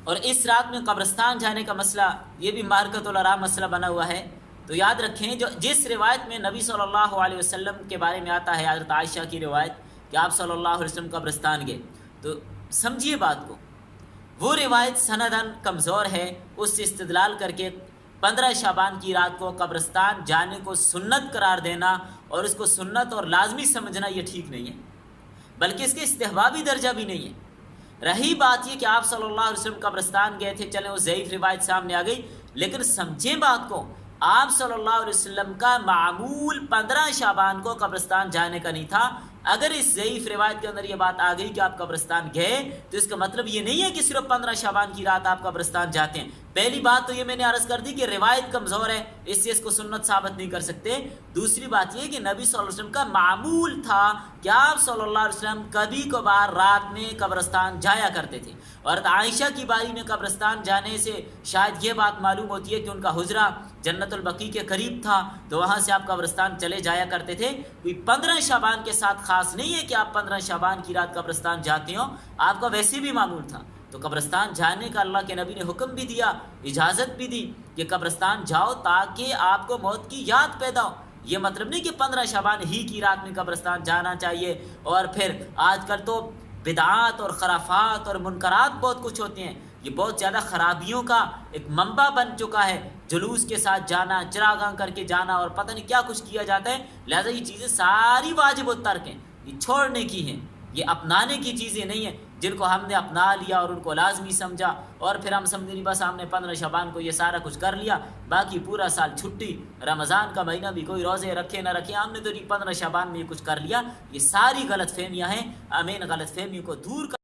اور اس رات میں قبرستان جانے کا مسئلہ یہ بھی معرکۃ العراء مسئلہ بنا ہوا ہے. تو یاد رکھیں جس روایت میں نبی صلی اللہ علیہ وسلم کے بارے میں آتا ہے، حضرت عائشہ کی روایت کہ آپ صلی اللہ علیہ وسلم قبرستان گئے، تو سمجھیے بات کو، وہ روایت سنداً کمزور ہے. اس سے استدلال کر کے 15 شعبان کی رات کو قبرستان جانے کو سنت قرار دینا اور اس کو سنت اور لازمی سمجھنا یہ ٹھیک نہیں ہے، بلکہ اس کے استحبابی درجہ بھی نہیں ہے. رہی بات یہ کہ آپ صلی اللہ علیہ وسلم قبرستان گئے تھے، چلیں وہ ضعیف روایت سامنے آ گئی، لیکن سمجھیں بات کو، آپ صلی اللہ علیہ وسلم کا معمول 15 شعبان کو قبرستان جانے کا نہیں تھا. اگر اس ضعیف روایت کے اندر یہ بات آ گئی کہ آپ قبرستان گئے، تو اس کا مطلب یہ نہیں ہے کہ صرف 15 شعبان کی رات آپ قبرستان جاتے ہیں. پہلی بات تو یہ میں نے عرض کر دی کہ روایت کمزور ہے، اس سے اس کو سنت ثابت نہیں کر سکتے. دوسری بات یہ کہ نبی صلی اللہ علیہ وسلم کا معمول تھا کہ آپ صلی اللہ علیہ وسلم کبھی کبھار رات میں قبرستان جایا کرتے تھے. اور عائشہ کی باری میں قبرستان جانے سے شاید یہ بات معلوم ہوتی ہے کہ ان کا حجرہ جنت البقیع کے قریب تھا، تو وہاں سے آپ قبرستان چلے جایا کرتے تھے. کوئی 15 شعبان کے ساتھ خاص نہیں ہے کہ آپ 15 شعبان کی رات قبرستان جاتے ہو، آپ کا ویسے بھی معمول تھا. تو قبرستان جانے کا اللہ کے نبی نے حکم بھی دیا، اجازت بھی دی کہ قبرستان جاؤ تاکہ آپ کو موت کی یاد پیدا ہو. یہ مطلب نہیں کہ 15 شعبان ہی کی رات میں قبرستان جانا چاہیے. اور پھر آج کل تو بدعات اور خرافات اور منکرات بہت کچھ ہوتے ہیں، یہ بہت زیادہ خرابیوں کا ایک منبع بن چکا ہے. جلوس کے ساتھ جانا، چراغاں کر کے جانا، اور پتہ نہیں کیا کچھ کیا جاتا ہے. لہذا یہ چیزیں ساری واجب الترک ہیں، یہ چھوڑنے کی ہیں، یہ اپنانے کی چیزیں نہیں ہیں جن کو ہم نے اپنا لیا اور ان کو لازمی سمجھا، اور پھر ہم سمجھ نہیں بس ہم نے 15 شعبان کو یہ سارا کچھ کر لیا، باقی پورا سال چھٹی، رمضان کا مہینہ بھی کوئی روزے رکھے نہ رکھے، ہم نے تو 15 شعبان میں یہ کچھ کر لیا. یہ ساری غلط فہمیاں ہیں. ہمیں ان غلط فہمیوں کو دور کر